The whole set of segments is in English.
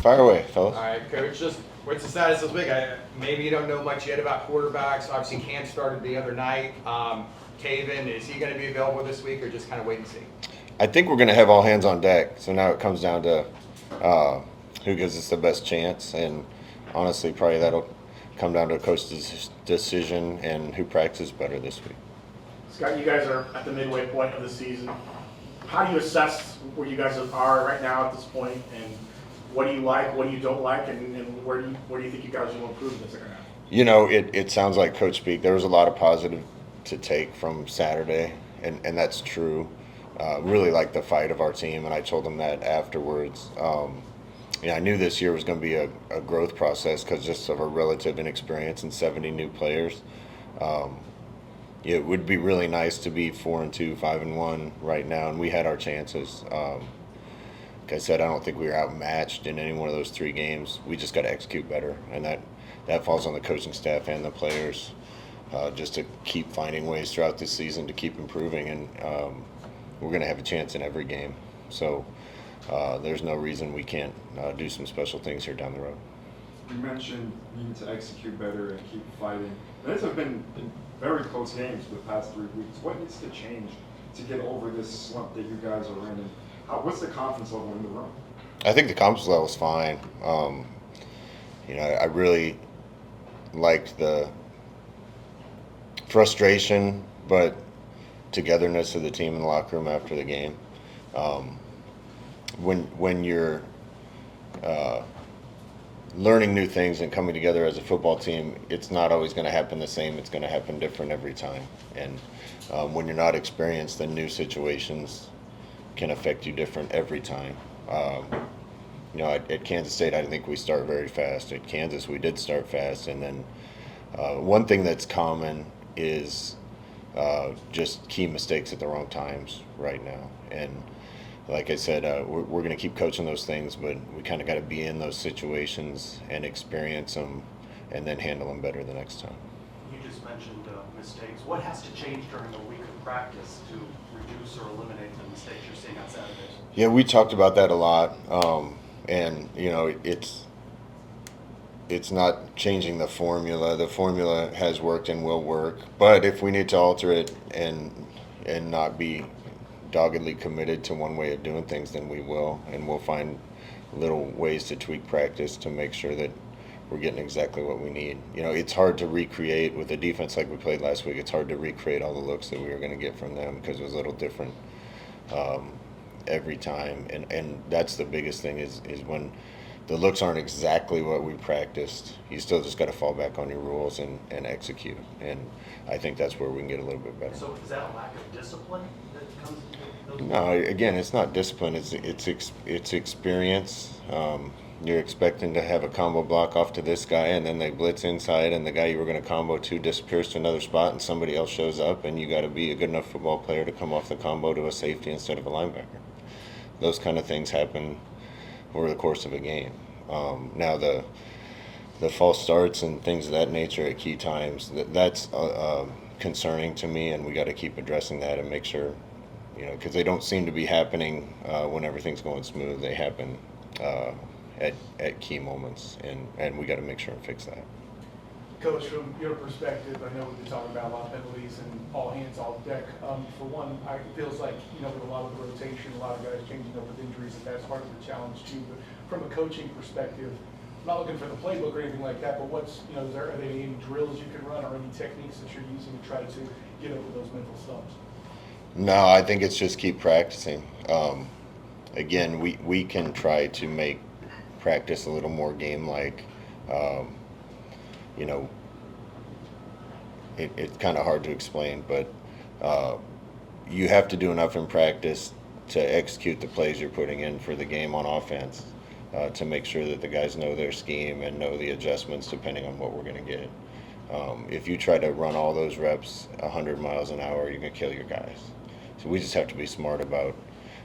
Fire away, fellas. All right, Coach, just what's the status this week? Maybe you don't know much yet about quarterbacks. Obviously, Cam started the other night. Taven, is he going to be available this week or just kind of wait and see? I think we're going to have all hands on deck. So now it comes down to who gives us the best chance. And honestly, probably that'll come down to a coach's decision and who practices better this week. Scott, you guys are at the midway point of the season. How do you assess where you guys are right now at this point, and what do you like, what do you don't like, and where do you think you guys will improve in the second half? You know, it sounds like Coach speak. There was a lot of positive to take from Saturday, and that's true. Really liked the fight of our team, and I told them that afterwards. I knew this year was going to be a growth process because just of our relative inexperience and 70 new players. It would be really nice to be 4-2, 5-1 right now, and we had our chances. Like I said, I don't think we were outmatched in any one of those 3 games. We just got to execute better, and that falls on the coaching staff and the players just to keep finding ways throughout this season to keep improving, and we're going to have a chance in every game. So there's no reason we can't do some special things here down the road. You mentioned needing to execute better and keep fighting. These have been very close games for the past 3 weeks. What needs to change to get over this slump that you guys are in? And what's the confidence level in the room? I think the confidence level is fine. I really liked the frustration, but togetherness of the team in the locker room after the game. When you're learning new things and coming together as a football team, it's not always going to happen the same. It's going to happen different every time. And when you're not experienced, then new situations can affect you different every time. At Kansas State, I think we start very fast. At Kansas, we did start fast. And then one thing that's common is just key mistakes at the wrong times right now. And like I said, we're going to keep coaching those things, but we kind of got to be in those situations and experience them and then handle them better the next time. You just mentioned mistakes. What has to change during a week of practice to reduce or eliminate the mistakes you're seeing on Saturdays? Yeah, we talked about that a lot. It's not changing the formula. The formula has worked and will work. But if we need to alter it and not be doggedly committed to one way of doing things, then we will, and we'll find little ways to tweak practice to make sure that we're getting exactly what we need. It's hard to recreate with a defense like we played last week. It's hard to recreate all the looks that we were going to get from them because it was a little different every time, and that's the biggest thing is when the looks aren't exactly what we practiced. You still just got to fall back on your rules and execute, and I think that's where we can get a little bit better. So is that a lack of discipline that comes into those? No, again, it's not discipline. It's experience. You're expecting to have a combo block off to this guy, and then they blitz inside, and the guy you were going to combo to disappears to another spot, and somebody else shows up, and you got to be a good enough football player to come off the combo to a safety instead of a linebacker. Those kind of things happen over the course of a game. Now the false starts and things of that nature at key times, that's concerning to me, and we got to keep addressing that and make sure, because they don't seem to be happening when everything's going smooth. They happen at key moments, and we got to make sure and fix that. Coach, from your perspective, I know we've been talking about a lot of penalties and all hands, all deck. For one, it feels like, with a lot of the rotation, a lot of guys changing up with injuries, that's part of the challenge too. But from a coaching perspective, I'm not looking for the playbook or anything like that, but are there any drills you can run or any techniques that you're using to try to get over those mental stumps? No, I think it's just keep practicing. Again, we can try to make practice a little more game-like. It's kind of hard to explain, but you have to do enough in practice to execute the plays you're putting in for the game on offense to make sure that the guys know their scheme and know the adjustments depending on what we're going to get. If you try to run all those reps 100 miles an hour, you're going to kill your guys. So we just have to be smart about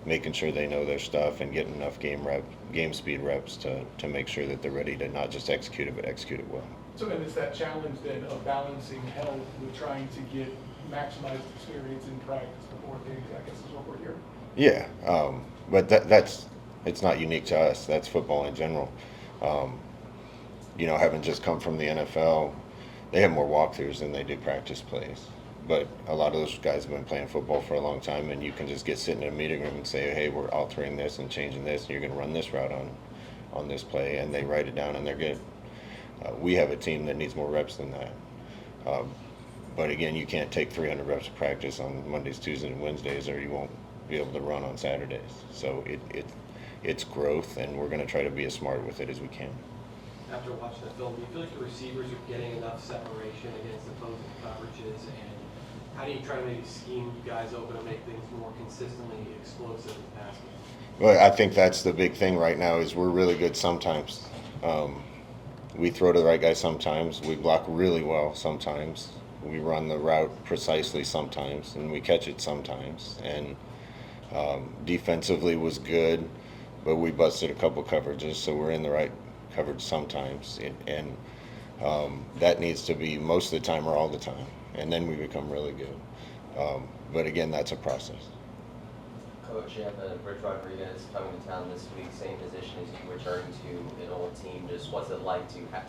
making sure they know their stuff and getting enough game speed reps to make sure that they're ready to not just execute it, but execute it well. So then it's that challenge then of balancing health with trying to get maximized experience in practice before games, I guess is what we're hearing. Yeah, but that's It's not unique to us. That's football in general. Having just come from the NFL, they have more walkthroughs than they do practice plays. But a lot of those guys have been playing football for a long time, and you can just get sitting in a meeting room and say, hey, we're altering this and changing this, and you're going to run this route on this play, and they write it down and they're good. We have a team that needs more reps than that. But again, you can't take 300 reps of practice on Mondays, Tuesdays, and Wednesdays, or you won't be able to run on Saturdays. So it's growth, and we're going to try to be as smart with it as we can. After watching the film, do you feel like the receivers are getting enough separation against opposing coverages, and how do you try to maybe scheme you guys open to make things more consistently explosive in the pass game? Well, I think that's the big thing right now is we're really good sometimes. We throw to the right guy sometimes. We block really well sometimes. We run the route precisely sometimes, and we catch it sometimes. And defensively was good, but we busted a couple coverages, so we're in the right coverage sometimes. And that needs to be most of the time or all the time, and then we become really good. But again, that's a process. Coach, you have Rich Rodriguez coming to town this week, same position as you, returning to an old team. Just what's it like to have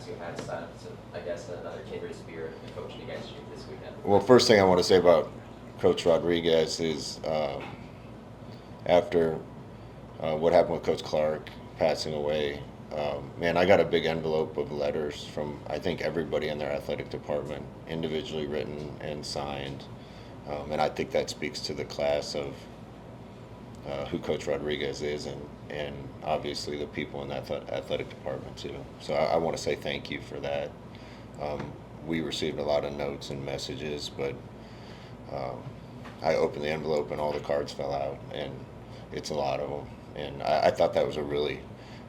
I guess, another kindred spirit and coaching against you this weekend? Well, First thing I want to say about Coach Rodriguez is after what happened with Coach Clark passing away, man, I got a big envelope of letters from, I think, everybody in their athletic department, individually written and signed. And I think that speaks to the class of who Coach Rodriguez is, and obviously the people in that athletic department too. So I want to say thank you for that. We received a lot of notes and messages, but I opened the envelope and all the cards fell out, and it's a lot of them. And I thought that was a really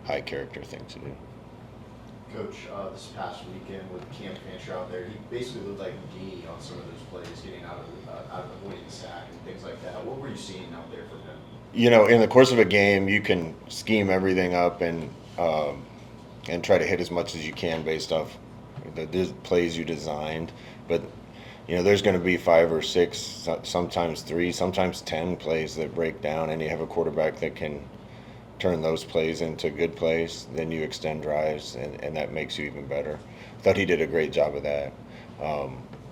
high character thing to do. Coach, this past weekend with Cam Fancher out there, he basically looked like a genie on some of those plays, getting out of avoiding the sack and things like that. What were you seeing out there from him? In the course of a game, you can scheme everything up and try to hit as much as you can based off the plays you designed. But there's going to be 5 or 6, sometimes 3, sometimes 10 plays that break down, and you have a quarterback that can turn those plays into good plays. Then you extend drives, and that makes you even better. I thought he did a great job of that.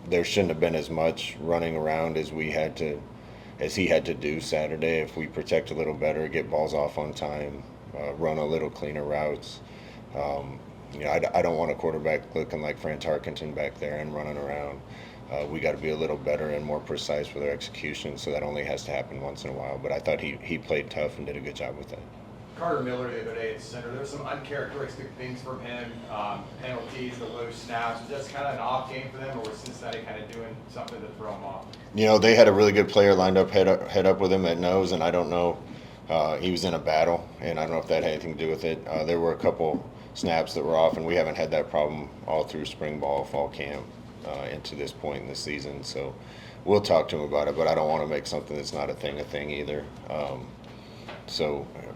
There shouldn't have been as much running around as he had to do Saturday. If we protect a little better, get balls off on time, run a little cleaner routes. I don't want a quarterback looking like Fran Tarkenton back there and running around. We got to be a little better and more precise with our execution, so that only has to happen once in a while. But I thought he played tough and did a good job with that. Carter Miller the other day at center, there were some uncharacteristic things from him, penalties, the low snaps. Was that kind of an off game for them, or was Cincinnati kind of doing something to throw them off? They had a really good player lined up head up with him at nose, and I don't know. He was in a battle, and I don't know if that had anything to do with it. There were a couple snaps that were off, and we haven't had that problem all through spring ball, fall camp, into this point in the season. So we'll talk to him about it, but I don't want to make something that's not a thing either.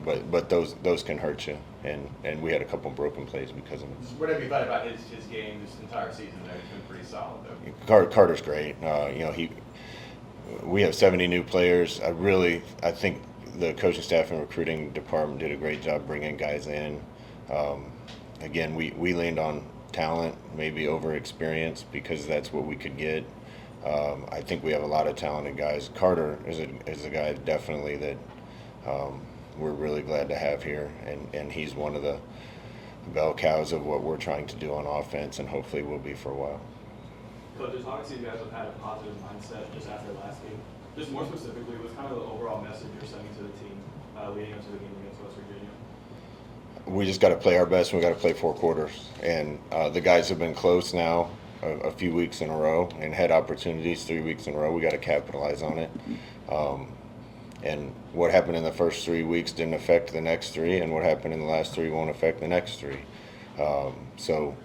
But those can hurt you, and we had a couple broken plays because of it. What have you thought about his game this entire season? Though he's been pretty solid though. Carter's great. We have 70 new players. I think the coaching staff and recruiting department did a great job bringing guys in. Again, we leaned on talent, maybe over experience, because that's what we could get. I think we have a lot of talented guys. Carter is a guy definitely that we're really glad to have here, and he's one of the bell cows of what we're trying to do on offense, and hopefully will be for a while. Coaches, obviously you guys have had a positive mindset just after last game. Just more specifically, what's kind of the overall message you're sending to the team leading up to the game against West Virginia? We just got to play our best, and we got to play 4 quarters. And the guys have been close now a few weeks in a row and had opportunities 3 weeks in a row. We got to capitalize on it. And what happened in the first 3 weeks didn't affect the next 3, and what happened in the last 3 won't affect the next 3. So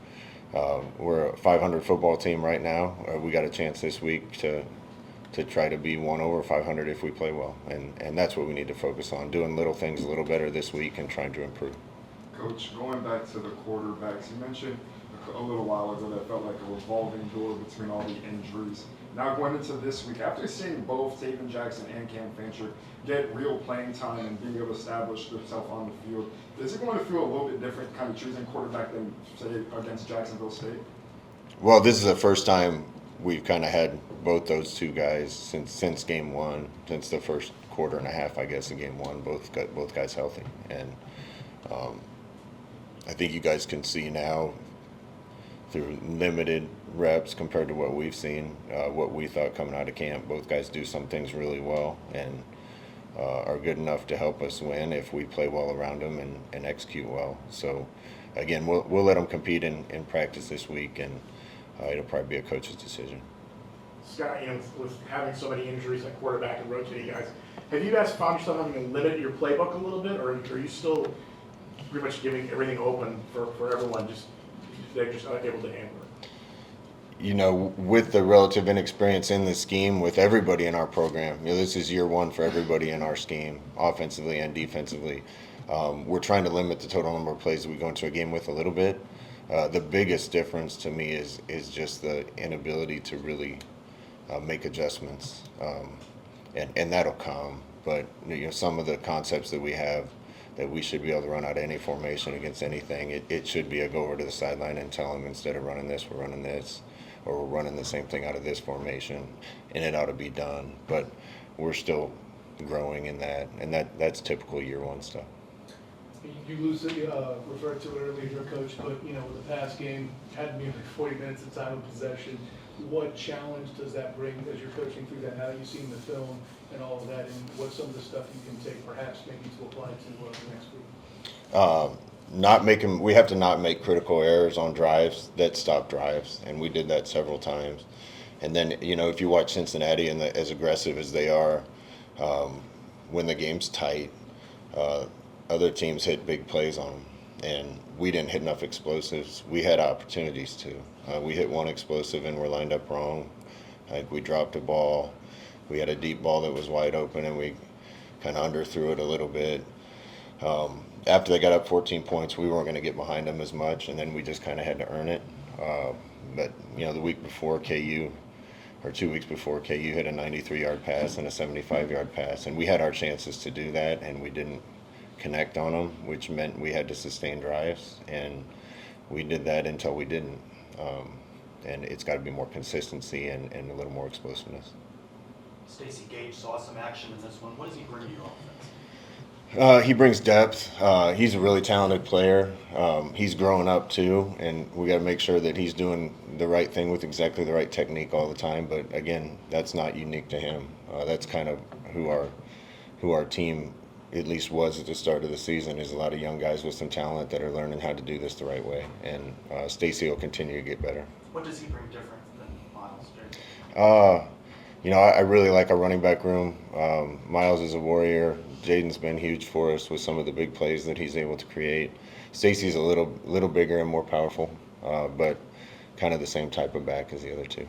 we're a 500 football team right now. We got a chance this week to try to be 1 over 500 if we play well, and that's what we need to focus on, doing little things a little better this week and trying to improve. Coach, going back to the quarterbacks, you mentioned a little while ago that felt like a revolving door between all the injuries. Now going into this week, after seeing both Taven Jackson and Cam Fancher get real playing time and being able to establish themselves on the field, is it going to feel a little bit different kind of choosing quarterback than, say, against Jacksonville State? Well, this is the first time we've kind of had both those two guys since game one, since the first quarter and a half, I guess, of game one. Both guys healthy, and I think you guys can see now through limited reps compared to what we've seen, what we thought coming out of camp. Both guys do some things really well and are good enough to help us win if we play well around them and execute well. So, again, we'll let them compete in practice this week, and it'll probably be a coach's decision. Scott, with having so many injuries at quarterback and rotating guys, have you guys found yourself having to limit your playbook a little bit, or are you still pretty much giving everything open for everyone, just they're just not able to handle it? With the relative inexperience in the scheme, with everybody in our program, this is year one for everybody in our scheme, offensively and defensively. We're trying to limit the total number of plays that we go into a game with a little bit. The biggest difference to me is just the inability to really make adjustments, and that'll come. But some of the concepts that we have that we should be able to run out of any formation against anything, it should be a go over to the sideline and tell them, instead of running this, we're running this, or we're running the same thing out of this formation, and it ought to be done. But we're still growing in that, and that's typical year one stuff. You loosely referred to it earlier, your coach, but with the pass game, had nearly 40 minutes of time of possession. What challenge does that bring as you're coaching through that? Now that you've seen the film and all of that, and what's some of the stuff you can take, perhaps maybe to apply to the next week? We have to not make critical errors on drives that stop drives, and we did that several times. And then if you watch Cincinnati and as aggressive as they are, when the game's tight, other teams hit big plays on them, and we didn't hit enough explosives. We had opportunities to. We hit one explosive and we're lined up wrong. Like, we dropped a ball. We had a deep ball that was wide open, and we kind of underthrew it a little bit. After they got up 14 points, we weren't going to get behind them as much, and then we just kind of had to earn it. But the week before, KU, or 2 weeks before, KU hit a 93-yard pass and a 75-yard pass, and we had our chances to do that, and we didn't connect on them, which meant we had to sustain drives, and we did that until we didn't. And it's got to be more consistency and a little more explosiveness. Stacey Gage saw some action in this one. What does he bring to your offense? He brings depth. He's a really talented player. He's growing up too, and we got to make sure that he's doing the right thing with exactly the right technique all the time. But again, that's not unique to him. That's kind of who our team at least was at the start of the season, is a lot of young guys with some talent that are learning how to do this the right way. And Stacey will continue to get better. What does he bring different than Miles? I really like our running back room. Miles is a warrior. Jaden's been huge for us with some of the big plays that he's able to create. Stacey's a little bigger and more powerful, but kind of the same type of back as the other two.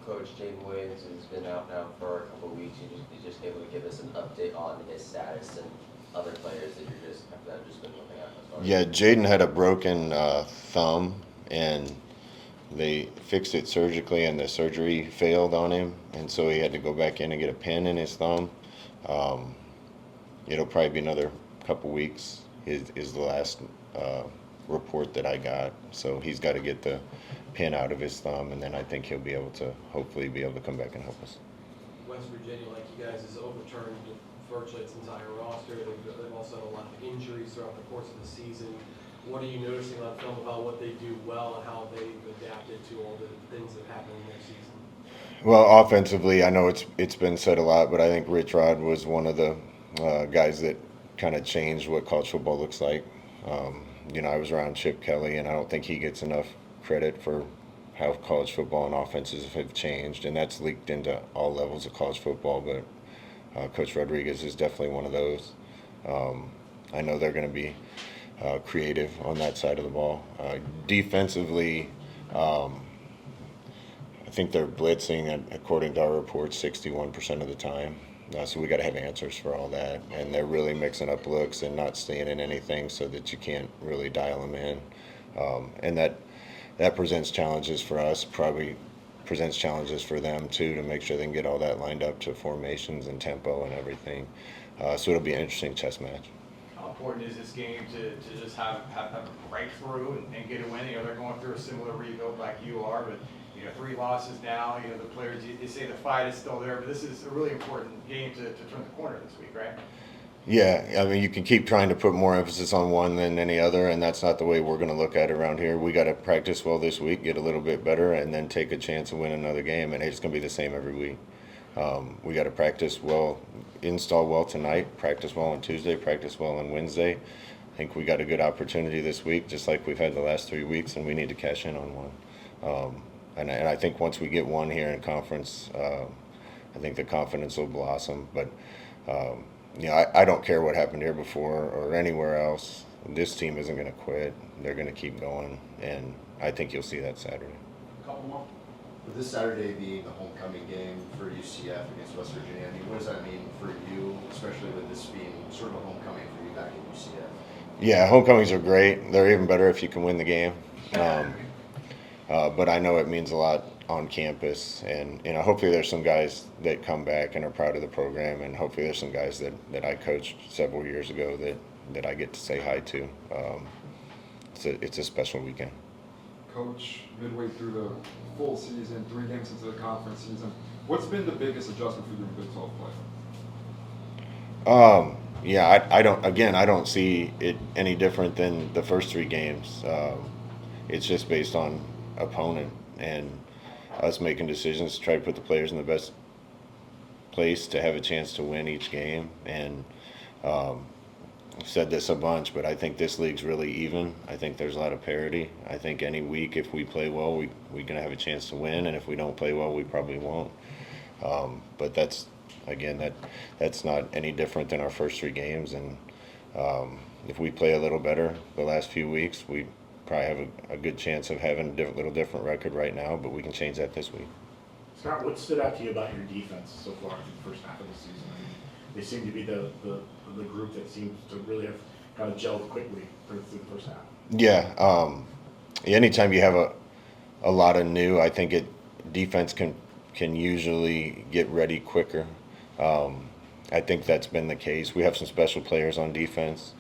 Coach, Jaden Williams has been out now for a couple of weeks. You just able to give us an update on his status and other players that have just been looking at? Yeah, Jaden had a broken thumb, and they fixed it surgically, and the surgery failed on him, and so he had to go back in and get a pin in his thumb. It'll probably be another couple weeks is the last report that I got. So he's got to get the pin out of his thumb, and then I think he'll hopefully be able to come back and help us. West Virginia, like you guys, has overturned virtually its entire roster. They've also had a lot of injuries throughout the course of the season. What are you noticing on film about what they do well and how they've adapted to all the things that happen in their season? Well, offensively, I know it's been said a lot, but I think Rich Rod was one of the guys that kind of changed what college football looks like. I was around Chip Kelly, and I don't think he gets enough credit for how college football and offenses have changed, and that's leaked into all levels of college football, but Coach Rodriguez is definitely one of those. I know they're going to be creative on that side of the ball. Defensively, I think they're blitzing, according to our reports, 61% of the time. So we got to have answers for all that, and they're really mixing up looks and not staying in anything so that you can't really dial them in, and that presents challenges for us, probably presents challenges for them too, to make sure they can get all that lined up to formations and tempo and everything. So it'll be an interesting chess match. How important is this game to just have a breakthrough and get a win? You know, they're going through a similar rebuild like you are, but 3 losses now. The players, you say the fight is still there, but this is a really important game to turn the corner this week, right? Yeah, I mean, you can keep trying to put more emphasis on one than any other, and that's not the way we're going to look at it around here. We got to practice well this week, get a little bit better, and then take a chance to win another game, and it's going to be the same every week. We got to practice well, install well tonight, practice well on Tuesday, practice well on Wednesday. I think we got a good opportunity this week, just like we've had the last 3 weeks, and we need to cash in on one. And I think once we get one here in conference, I think the confidence will blossom. But I don't care what happened here before or anywhere else. This team isn't going to quit. They're going to keep going, and I think you'll see that Saturday. A couple more. With this Saturday being the homecoming game for UCF against West Virginia, I mean, what does that mean for you, especially with this being sort of a homecoming for you back at UCF? Yeah, homecomings are great. They're even better if you can win the game. But I know it means a lot on campus, and hopefully there's some guys that come back and are proud of the program, and hopefully there's some guys that I coached several years ago that I get to say hi to. It's a special weekend. Coach, midway through the full season, 3 games into the conference season, what's been the biggest adjustment for you in Big 12 play? Yeah, I don't see it any different than the first 3 games. It's just based on opponent and us making decisions to try to put the players in the best place to have a chance to win each game. And I've said this a bunch, but I think this league's really even. I think there's a lot of parity. I think any week, if we play well, we're going to have a chance to win, and if we don't play well, we probably won't. But that's not any different than our first 3 games. And if we play a little better the last few weeks, we probably have a good chance of having a little different record right now, but we can change that this week. Scott, what stood out to you about your defense so far in the first half of the season? I mean, they seem to be the group that seems to really have kind of gelled quickly through the first half. Yeah, anytime you have a lot of new, I think defense can usually get ready quicker. I think that's been the case. We have some special players on defense.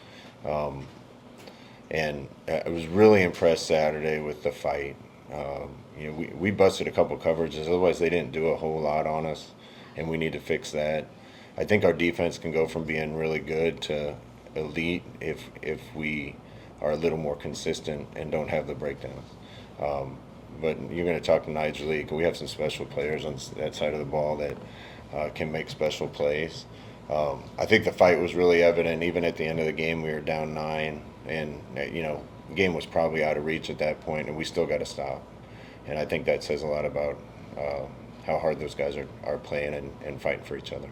And I was really impressed Saturday with the fight. We busted a couple coverages. Otherwise, they didn't do a whole lot on us, and we need to fix that. I think our defense can go from being really good to elite if we are a little more consistent and don't have the breakdowns. But you're going to talk to Niger League. We have some special players on that side of the ball that can make special plays. I think the fight was really evident. Even at the end of the game, we were down 9. And, the game was probably out of reach at that point, and we still got to stop. And I think that says a lot about how hard those guys are playing and fighting for each other.